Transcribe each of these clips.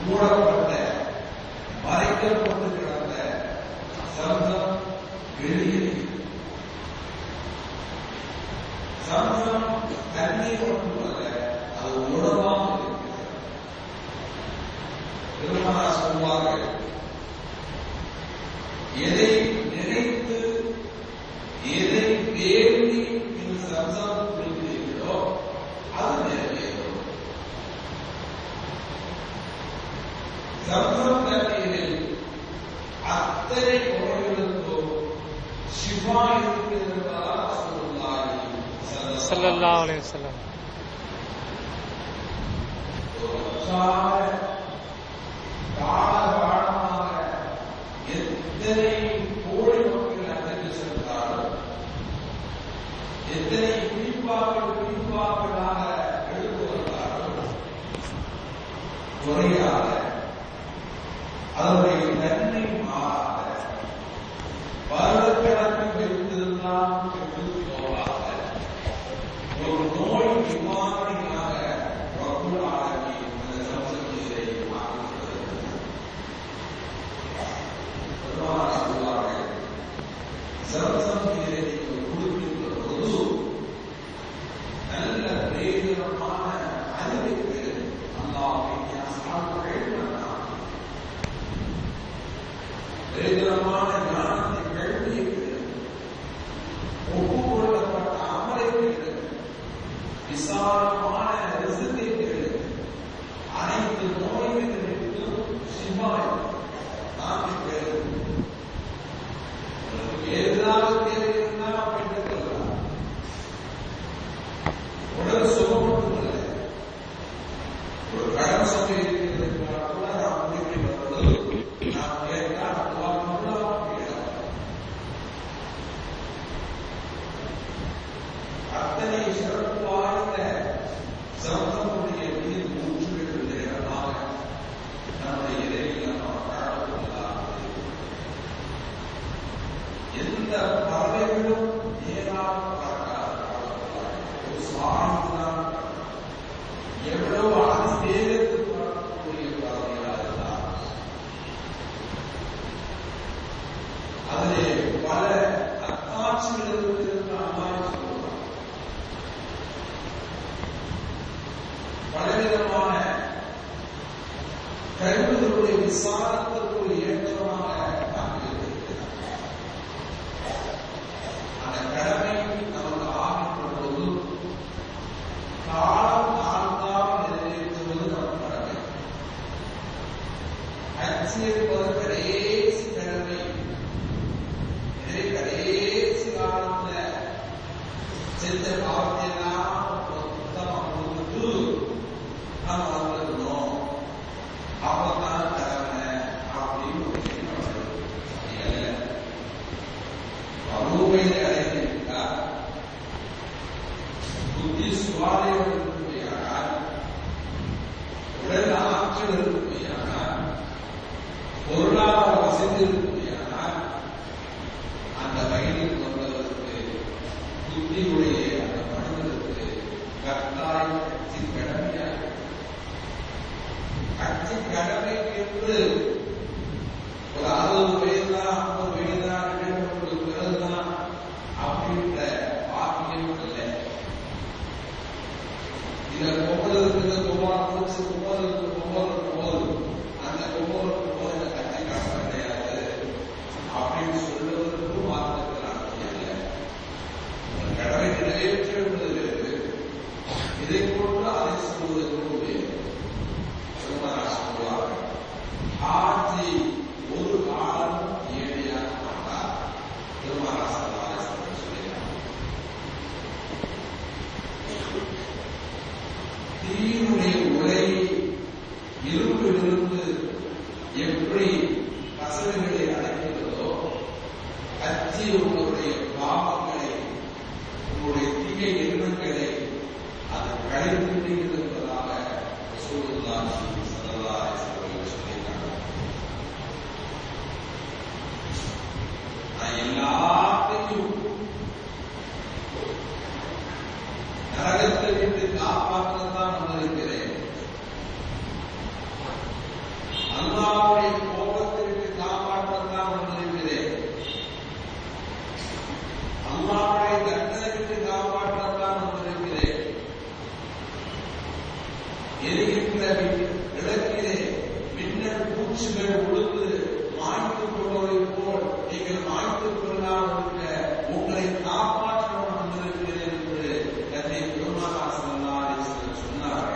மூடப்பட்ட மறைக்கப்பட்டு கிடந்த சம்சம் வெளியே சம்சம் தண்ணீர் மட்டுமல்ல, அது உணவாக இருக்கிறது. பெருமானா சொல்வார்கள், எதை நினைத்து எதை வேண்டி இந்த சம்சம் குடிக்கிறீர்களோ அது நிறைவேறும். சம்சம் தண்ணீரில் அத்தனை நோய்களுக்கும் ஷிஃபா இருக்கிறதா ஸல்லல்லாஹு அலைஹி வஸல்லம். காலகாலமாக எத்தனை கோடி மக்கள் அன்றைக்கு சென்றாலும், எத்தனை குறிப்பாக்களாக எடுத்து வந்தாலும் குறையாத, அதனுடைய தன்மை மாறாத, வருடக்கணக்கில் வைத்திருந்தால் கெட்டு போகாத ஒரு நோய் நிவாரணியாக ரப்புல் ஆலமீன் அந்த சம்சம் நீரை மாற்றுகிறது. சொல்வார்கள், சம்சம் நீரை நீங்கள் குடிக்கின்ற பொழுது நல்ல பிரயோஜனமான அறிவுக்கு அல்லாஹ்வுடைய சான்றுகள் பிரயோஜனமான ஞானத்தை கேள்விக்கு ஒப்புக்கொள்ளப்பட்ட அமலைக்கு விசாலமான ரிசுக்கு அனைத்து நோய்களுக்கும் சிவாய் நான்கு பேர் ஏதாவது தேவைன்னா பெற்றுக் கொள்ளலாம். உடல் சுகம் மட்டுமல்ல, ஒரு கடன் சுமை இருக்கிறது கூட நாம் முடிவு நாம் கேட்டால் அத்தனை சிறப்பு வாய்ந்த சமூகமுடைய நீர் ஊற்றுகின்ற இடமாக நம்முடைய இறையில் நாம் காணப்படலாம். எந்த பறவைகளும் நேராக பார்க்காத ஒரு சுவாமிதான் எவ்வளவு அதிவேகத்து பார்க்கக்கூடிய பறவைகளாக இருந்தால் அதிலே பல அத்தாட்சிகளுக்கு பலவிதமான கருவிகளுடைய விசாரத்திற்கு ஏற்றமாக அந்த கடமை நமக்கு ஆகின்ற பொழுது காலம் தாழ்ந்தால் நிறைவேற்றுவது நம் கடமை. அச்சிருப்பது கடைசி கடமை. எனவே கடைசி காலத்தில் செஞ்ச பாவத்தையெல்லாம் மொத்தமாக கொடுத்து நம்ம வந்துடணும், அப்பதான் கடமை அப்படின்னு அருமையை அடைந்திருக்கார். புத்தி சுவாலையோடு இருக்குமையானால், உடல் ஆற்றல் இருக்குமையானால், பொருளாதார வசதி இருக்குமையானால், அந்த வயதில் வந்ததற்கு புத்தியுடைய அந்த மனிதனுக்கு கட்டாயம் கடமையாக அச்சு கடமை என்று எப்படி கசடுகளை அடைக்கிறதோ, கட்சி உங்களுடைய பாவங்களை, உங்களுடைய தீய எண்ணங்களை அது கடைபிடித்து இருப்பதாக ரசூலுல்லாஹி ஸல்லல்லாஹு அலைஹி வஸல்லம் சொல்லியிருக்காங்க. நான் எல்லாத்தையும் நரகத்தை விட்டு காப்பாற்றத்தான் வந்திருக்கிறேன், அல்லாஹ்வுடைய கோபத்தை விட்டு காப்பாற்றத்தான் வந்திருக்கிறேன், அல்லாஹ்வுடைய தண்டனை விட்டு காப்பாற்றத்தான் வந்திருக்கிறேன். எரிகின்ற விளக்கிலே மின்னல் பூச்சிகள் உழுது மாய்த்துக் கொள்வதை போல் நீங்கள் மாய்த்துக் கொள்ளாமல் உங்களை காப்பாற்ற வந்திருக்கிறேன் என்று என்னை பெருமானார் ஸல்லல்லாஹு அலைஹி வஸல்லம் சொன்னார்கள்.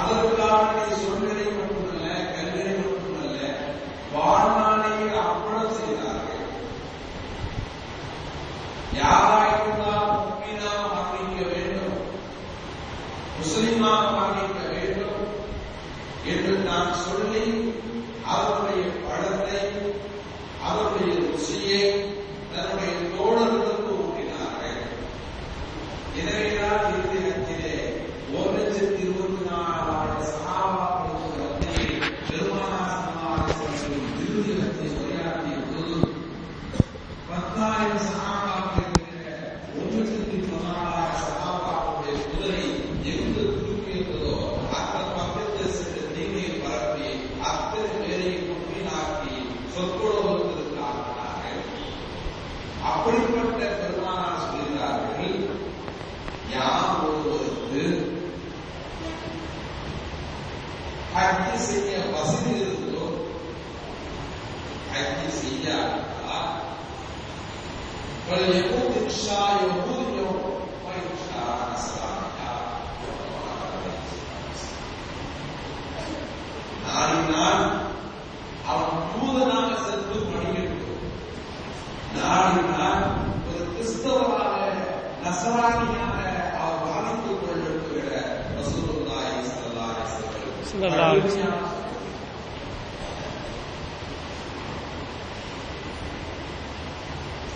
அதற்கான சொல்களை மட்டுமல்ல, கல்வியை மட்டுமல்ல, வாழ்நாளையே அர்ப்பணம் செய்தார்கள். யாராயிருந்தால் முக்மீனா மரணிக்க வேண்டும், முஸ்லிமாக மரணிக்க வேண்டும் என்று நான் சொல்லி அவருடைய படத்தை, அவருடைய ருசியை தன்னுடைய தோழர்களுக்கு ஊட்டினார்கள். எனவேதான் இறுதி நேரத்திலே 1,24,000 சஹாபாக்களுக்கு மத்தியில் பெருமானார் ஸல்லல்லாஹு அலைஹி வஸல்லம் இறுதி நேரத்தை உரையாற்றிய போது 10,000 சஹாபாக்களுக்கு 1,14,000 சஹாபாக்களுடைய குதிரை எங்கு தூக்கியதோ அந்த பக்கத்தில் சென்று தீமையை பரப்பி அத்தனை பேரையும் முன்னீனாக்கி சொற்கொள்வதற்கு ஆகினார்கள். அப்படிப்பட்ட பெருமானார் சொல்கிறார்கள், யார் ஒருவருக்கு ஹஜ் செய்ய வசதி இருந்தோ, ஹஜ் செய்யாவிட்டால் நாடினால் அவன் தூதனாக சென்று பணியிடும், நாடினால் ஒரு கிறிஸ்தவராக நசராணியாக அவர் வாழ்த்துக் கொண்டிருக்கிற ரசூலுல்லாஹி ஸல்லல்லாஹு அலைஹி வஸல்லம்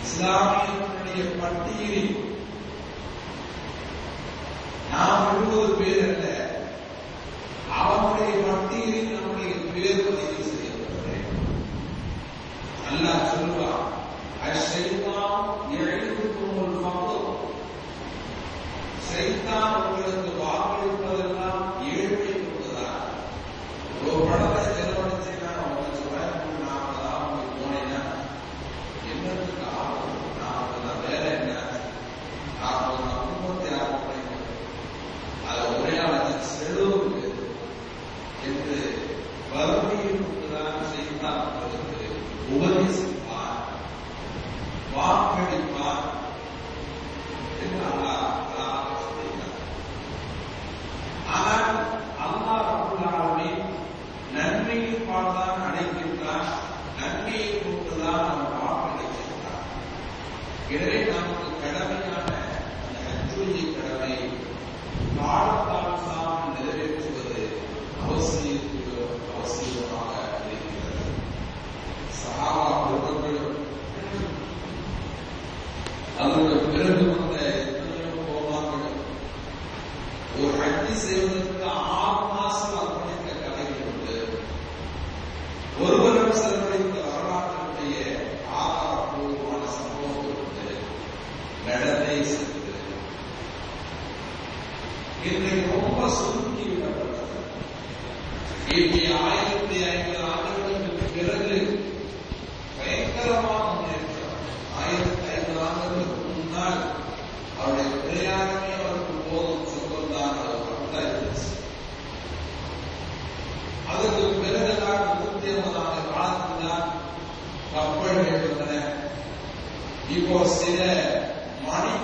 இஸ்லாமியர்களுடைய பட்டியலில் நாம் 20 பேர் அல்ல, அவனுடைய பட்டியலில் நம்முடைய பேர் பதிவு செய்யப்பட்டது. அல்லாஹ் சொல்வார், அஷ்ஷைத்தான் யஇதுகுமுல் ஃபக்ர், ஷைத்தான் உங்களுக்கு வாக்களிப்பதெல்லாம் ஏழ்மை கொடுத்ததான். ஒரு படத்தை செலவழிச்சீங்கன்னா அவங்க சொல்றாங்க, நான் அதாவது போனேன்னா என்னத்துக்கு ஆகும், நான் வேற என்ன, நான் குடும்பத்தை ஆரம்பிக்கிறேன், அதை உரையாடல் செலவுக்கு என்று வறுமையில் கொண்டுதான் செய்தான் உங்களுக்கு உபதேசிப்பார், வாக்களிப்பார் என்று அல்லாஹ் சொல்கிறார். ஆனால் அல்லாஹ் ரப்பல் ஆலமீன் நன்மையின் பால்தான் அழைக்கின்றார், நன்மையை கொண்டுதான் அவர் வாக்களிக்கின்றார். எனவே நமக்கு கடமையான அந்த ஹஜ்ஜுடைய கடமை காலத்தாமசாமல் நிறைவேற்றுவது அவசியமாக இருக்கிறது. சஹாபா பெருமக்களும் அதற்கு பிறகு வந்த எத்தனையோ கோமாக்களும் ஒரு ஹஜ்ஜி செய்வதற்கு 6 மாசம் அர்ப்பணித்த கதைகள் உண்டு. ஒருவரும் செலவழித்த வரலாற்றுடைய ஆதாரபூர்வமான சம்பவங்கள் உண்டு. நடந்தே சென்று இன்றைக்கு ரொம்ப சுருக்கி விடப்பட்டது. கிபி 1500 ஆண்டுகளுக்கு பிறகு பயங்கரமான முன்னேற்றம். 1500 ஆண்டுகளுக்கு முன்னால் அவருடைய பிரயாணமே அவருக்கு போதும் சொல்வதுதான் இருந்துச்சு. அதுக்கு பிறகுதான் 150 ஆண்டு காலத்துதான் கப்பல்கள் வந்தன. இப்போ சில மணி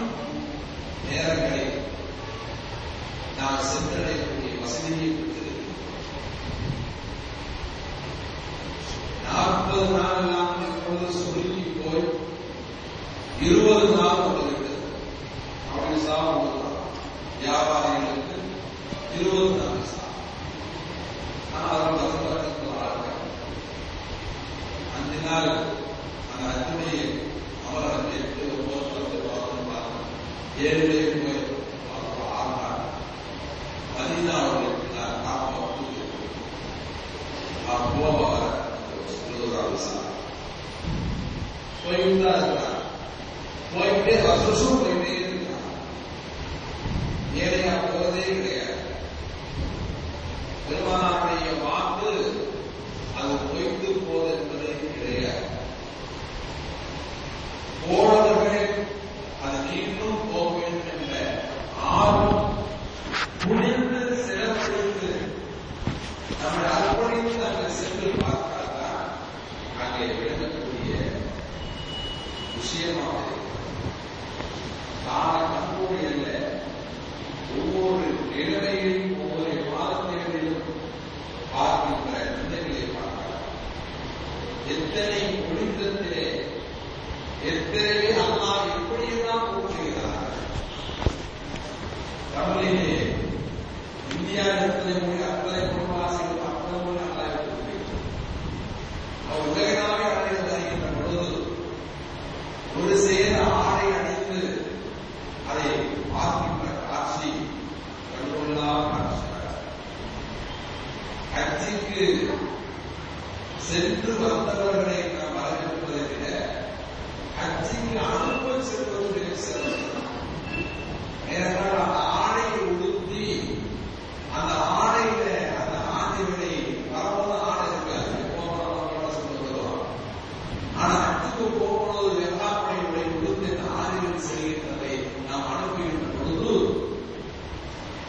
நேரங்களில் நாம் சென்றடையக்கூடிய வசதியை பெற்றிருக்கிறோம். 40 நாள் எல்லாம் எப்பொழுது சுருங்கி போய் 20 நாள் வந்துவிட்டது. அப்படி சாப்பிடுவார் வியாபாரிகளுக்கு 20 நாள் சாப்பிடும். ஆனால் பின்னால் அந்த அத்துடைய அமரத்தை 7 மதீனாவுடைய பின்னால் போய்கிட்டே இருக்கிறார். போயிட்டே வருஷம் போயிட்டே இருக்கிறார். ஏழையா போவதே கிடையாது. பெருமானாருடைய வாக்கு அது பொய்த்து போவது என்பதே கிடையாது. போனவர்கள் அது நீண்டும் போக வேண்டும் என்ற ஆர்வம் துணிந்து சிறப்பிடித்து நம்மை அர்ப்பணித்து அங்கே சென்று பார்த்தால்தான் அங்கே விளங்கக்கூடிய விஷயமாக தான கண்போடு அல்ல, ஒவ்வொரு நிலைமையிலும் ஒவ்வொரு மாதத்திலும் பார்க்கின்ற நிலைகளை பார்க்கலாம். எத்தனை புனிதத்திலே எத்தனை அல்லாஹ் எப்படியெல்லாம் கூறுகிறார். தமிழிலே இந்தியா இடத்திலே மொழி அத்தனை குடும்பாசிகள் அத்தனை மொழி அல்லாஹ் கூறுகிறார். அவர் உலகனாக அடைந்து அறிகின்ற பொழுது ஒரு சேர ஆடை அணிந்து அதை பார்க்கின்ற காட்சி கண்டுகொள்ளா காட்சியாக. ஹஜ்ஜுக்கு சென்று வந்தவர்களை நாம் வரவேற்பதை விட ஹஜ்ஜுக்கு அனுப்ப செல்வதற்கு சிறந்தது. ஏனென்றால் அந்த ஆடையை உடுத்தி அந்த ஆடையில அந்த ஆடைகளை பரவத ஆடை இருக்காது. சொல்லுகிறோம். ஆனா ஹஜ்ஜுக்கு போகும்போது வெள்ளாப்படையுடைய உடுத்தி அந்த ஆடைகள் செல்கின்றதை நாம் அனுப்புகின்ற பொழுது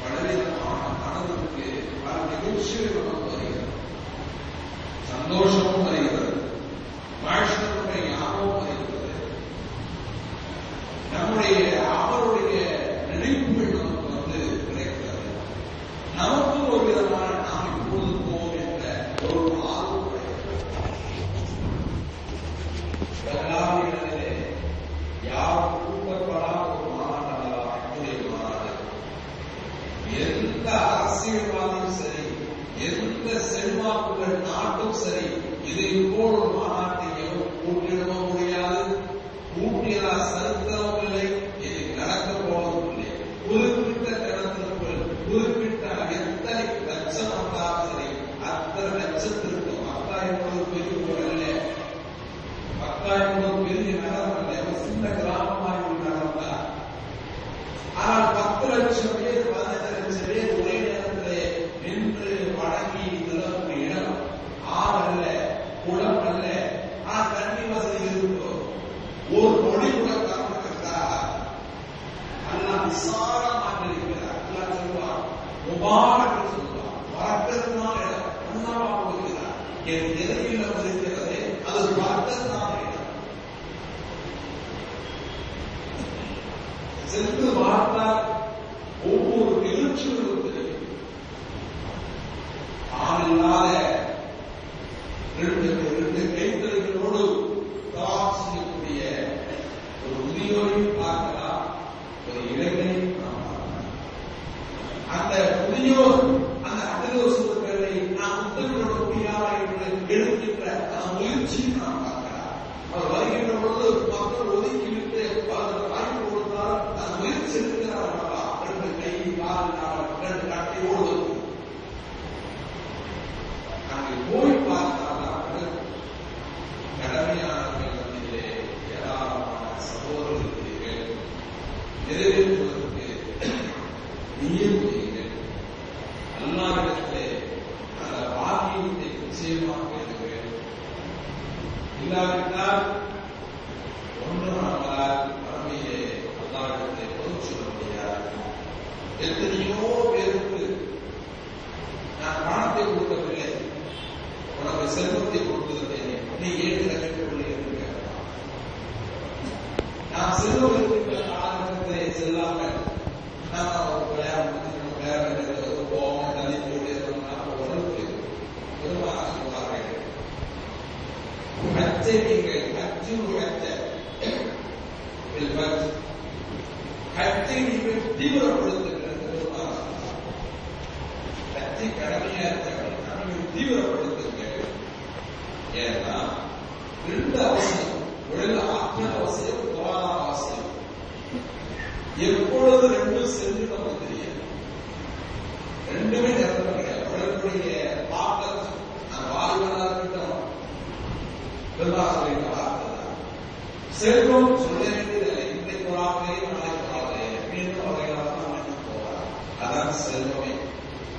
பலவிதமான மனதிற்கு பல நிகழ்ச்சிகள் வருகிறது. சந்தோஷமும் வருகிறது, வாழ்க்கையுடைய ஞாபகம் வருகிறது. நம்முடைய அவருடைய நினைவுகள் நமக்கு கிடைக்கிறது. நமக்கு ஒரு விதமான நாம் இப்போது போவோம் என்ற ஒரு ஆர்வம் இடத்திலே யாரும் கூட்டப்படாத ஒரு மாநாட்டா என்னுடைய மாநாடு. எந்த அரசியல்வாதியும் சரி, எந்த செல்வாக்குள்ள நாட்டும் சரி, இதை போல் ஒரு மாநாட்டை எவரும் கூட்டிடவும் முடியாது. கூட்டியதா சரித்திரம் இல்லை, இது நடக்க போவதும் இல்லை. குறிப்பிட்ட இடத்திற்குள் குறிப்பிட்ட எத்தனை லட்சம் வந்தாலும் சரி, அத்தனை லட்சத்திற்கு 10,000 பெரிய அல்ல, 10,000 பெரிய நகரம் அல்ல, ஒரு சின்ன கிராமமாக ஒரு நகரம் தான். ஆனால் 10 லட்சம் பேர் 15 லட்சம் பேர் ஒரே நேரத்திலே நின்று வழங்கி நிலக்கூடிய இடம் ஆறு அல்ல, குளம் அல்ல. ஆனால் தண்ணி வசதி இருக்கிறோம். ஒரு நொடி கூட காரணத்திற்காக அல்லாஹ் விசாலமாக இருக்கிறார். அல்லாஹ் சொல்வார், முபாரக் சொல்வார், பரக்கத்தான இடம், அல்லாஹ் போகிறார். என் எதிரில் இருக்கிறதே அது பரக்கத்தான இடம். சென்று பார்த்தால் ஒவ்வொரு நிகழ்ச்சிகளும் தெரியும். ஆளில்லாத 2 கைத்தறிகளோடு செய்யக்கூடிய ஒரு முதியோரையும் பார்க்கலாம், ஒரு இளைஞரையும் நாம் பார்க்கலாம். அந்த முதியோர் அந்த அகலோசுகளை நாம் உத்தரவிட முடியாதா என்று எடுக்கின்ற அந்த முயற்சியும் நாம் பார்க்கலாம். அவர் வருகின்ற பொழுது மக்கள் ஒதுக்கிவிட்டு அவருக்கு வாய்ப்பு கொடுத்தால் அந்த முயற்சி எடுக்கிறார்களா, 2 கை கால் 2 கட்டையோடு அங்கே போய் பார்த்தால் கடமையானவர்கள் மத்தியிலே ஏராளமான சகோதரர்கள் நிறைவேற்றுவதற்கு நியமித்தீர்கள். அல்லாஹ்விடத்திலே அந்த பாக்கியத்தை நிச்சயமாக பெறுகிறேன். இல்லாவிட்டால் ஒன்று நம்மளால் மறுமையிலே அல்லாஹ்விடத்தை பொது சொல்ல முடியாது. எத்தனையோ பேருக்கு நான் பணத்தை கொடுக்கவில்லை, உனக்கு செல்வத்தை கொடுப்பதில்லை, நீ ஏழு லட்சம் கேட்கலாம். நான் செல்வம் இருக்கின்ற காலகட்டத்திலே செல்லாமல் நான் ஒரு கல்யாணம் வேற போவோம் தள்ளி போட்டு உடலுக்கு பெருமாள் சொல்வார்கள், ஹஜ்ஜை நீங்கள் ஹஜ்ஜை நீங்கள் தீவிரப்படுத்துகிறது பெருமாள். ஹஜ்ஜை கடமையா இருக்கிறவர்கள் தீவிரப்படுத்துங்கள். ஏன்னா ரெண்டு அவசியம். உடல் ஆற்றல் அவசியம், பொருளாதார அவசியம். எப்பொழுது ரெண்டும் சென்று நமக்கு தெரியாது. ரெண்டுமே நிரந்தரம் கிடையாது. உடலுடைய தாக்கல் அந்த வாயுவனாக இருக்கட்டும், செல்வம் சொல்ல வேண்டியதில்லை. இன்றைக்கு ஒரு ஆகவே நாளைக்கு ஆகவே மீண்டும் வகையாக அமைந்து போவார். அதான் செல்வமே.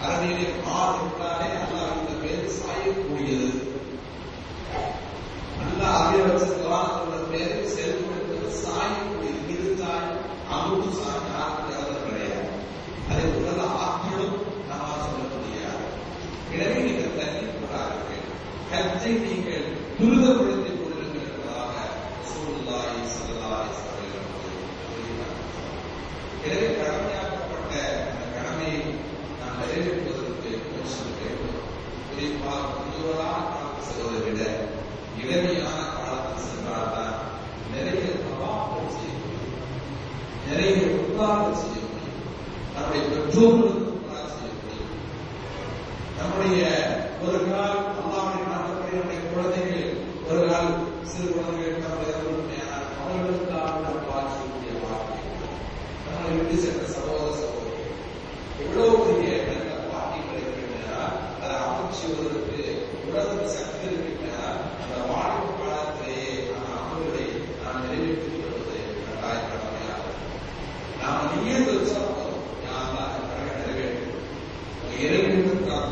அரணியிலே மாறு என்றாலே அல்லாஹ் இந்த பேர் சாயக்கூடியது. நல்லா அறிய வச்சிருக்கலாம். அந்த பேரு செல்வம் என்பது சாயக்கூடியது. இது சாயம், அமுது சாயம் யாருக்கு கிடையாது. அதை உடல் ஆற்றலும் நம்மால் சொல்ல முடியாது. எனவே நீங்கள் தண்ணி கொண்டார்கள். கற்றை நீங்கள் துரிதப்படுத்திக் கொள்ளுங்கள் என்பதாக ரசூலுல்லாஹி ஸல்லல்லாஹு அலைஹி வஸல்லம் கூறினார். எனவே கடமையாக்கப்பட்ட அந்த கடமையை நாம் நிறைவேற்றுவதற்கு முயற்சி வேண்டும். குறிப்பாக முதியோரான காலத்தில் செல்வதை விட இளமையான காலத்தில் சென்றால்தான் நிறைய தவாப்புகள் செய்ய முடியும், நிறைய உத்தாரங்கள் செய்ய முடியும், நம்முடைய பெற்றோர்களுக்கு உத்தாரம் செய்ய முடியும். நம்முடைய ஒரு கால் அல்லாஹ்வுடைய நாட்டப்படி நம்முடைய குழந்தைகள் ஒரு கால் சிறு குழந்தைகள் அவர்களுக்கு ஆண்டவர் வாசிக்கக்கூடிய வார்த்தை நம்மளை விட்டு சென்ற சகோதர சகோதரி எவ்வளவு பெரிய நல்ல வார்த்தைகள் இருக்கின்றன. அதை அமைச்சுவதற்கு உடலுக்கு சக்தி இருக்கின்றன. அந்த வாழ்வு காலத்திலேயே அந்த அமல்களை நாம் நிறைவேற்றிக் கொள்வது கட்டாய கடமையாகும். நாம் நீயே வச்சா போதும், யாரெல்லாம் கடமை நிறைவேற்றும் இறைவனுக்காக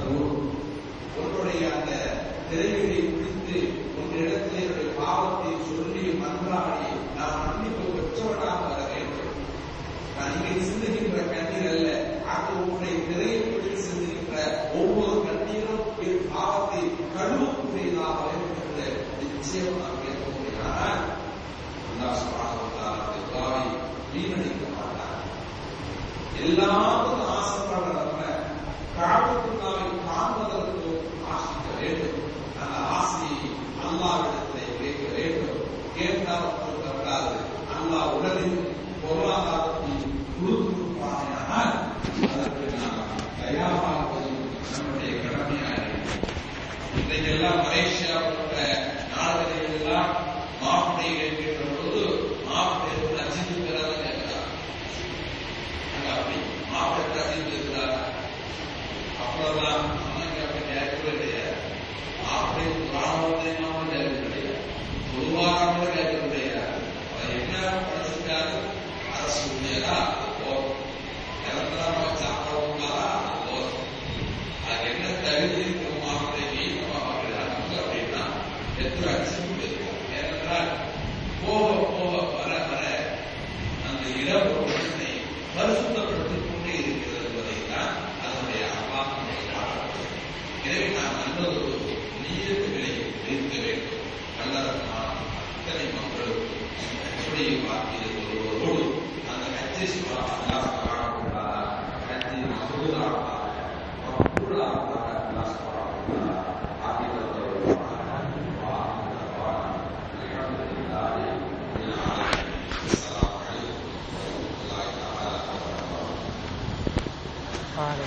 உன்னுடைய அந்த திரைகளை பிடித்து உன்னிடத்தில் என்னுடைய பாவத்தை சொல்லி மன்றாடி நான் மன்னிப்பு பெற்றவனாக வர வேண்டும். நான் இங்கே சிந்துகின்ற கண்ணீர் அல்ல, அது உன்னுடைய திரையை பிடித்து சிந்துகின்ற ஒவ்வொரு கண்ணீரும் என் பாவத்தை கழுவக்கூடியதாக வேண்டும் என்று நிச்சயம் நாம் கேட்க முடியாது. அல்லாஹ் சுப்ஹானஹு வ தஆலா அந்த துஆவை வீணடிக்க மாட்டார். எல்லாரும் ஆசைப்படுற நம்ம காபத்துல்லாவை காண்பதற்கு ஆசிக்க வேண்டும். அந்த ஆசையை அல்லாஹ்விடத்திலே கேட்க வேண்டும். கேட்டால் கொடுக்கப்படாது. அல்லாஹ் உடலில் பொருளாதாரத்தை கொடுப்பானால் அதற்கு நாம் தயாராகுவது நம்முடைய கடமையாக இருக்கிறது. இன்றைக்கெல்லாம் மலேசியா போன்ற நாடுகளில் எல்லாம் மாப்பிளை கேட்கின்ற பொழுது மாப்பிளை அஜித்து பெறாத கேட்கிறார். அப்படி மாப்பிளை அஜித்து இருக்கிறார். அப்பெல்லாம் அன்னைக்கு அப்படி கேட்கவே கிடையாது. மாப்பிளை ராணுவத்தை மாப்பிளை கேட்க கிடையாது. பொதுவாக கூட கேட்க கிடையாது. அதை என்ன படிச்சிருக்காரு? அரசு உண்மையா போதும், இறந்தா சாப்பிடவுங்களா போதும். அது என்ன தகுதி இருக்கும் மாப்பிளைக்கு நமக்கு அப்படின்னா எத்தனை அடிச்சு இருக்காரு. ஏனென்றால் போக போக வர வர அந்த இடம் பிரச்சனை பரிசுத்தப்படுத்திக் கொண்டே இருக்கிறது என்பதைத்தான் அதனுடைய அப்பாக்களை காணப்படுகிறது. எனவே நாம் நல்லதொரு நீயத்துகளை வைக்க வேண்டும். நல்லதற்கான அத்தனை மக்களுக்கு என்னுடைய வாக்கியது ஒருவரோடு அந்த கட்சி சுவாசம் காணப்பட்டாரா, கட்சி மசூதாரா Vale.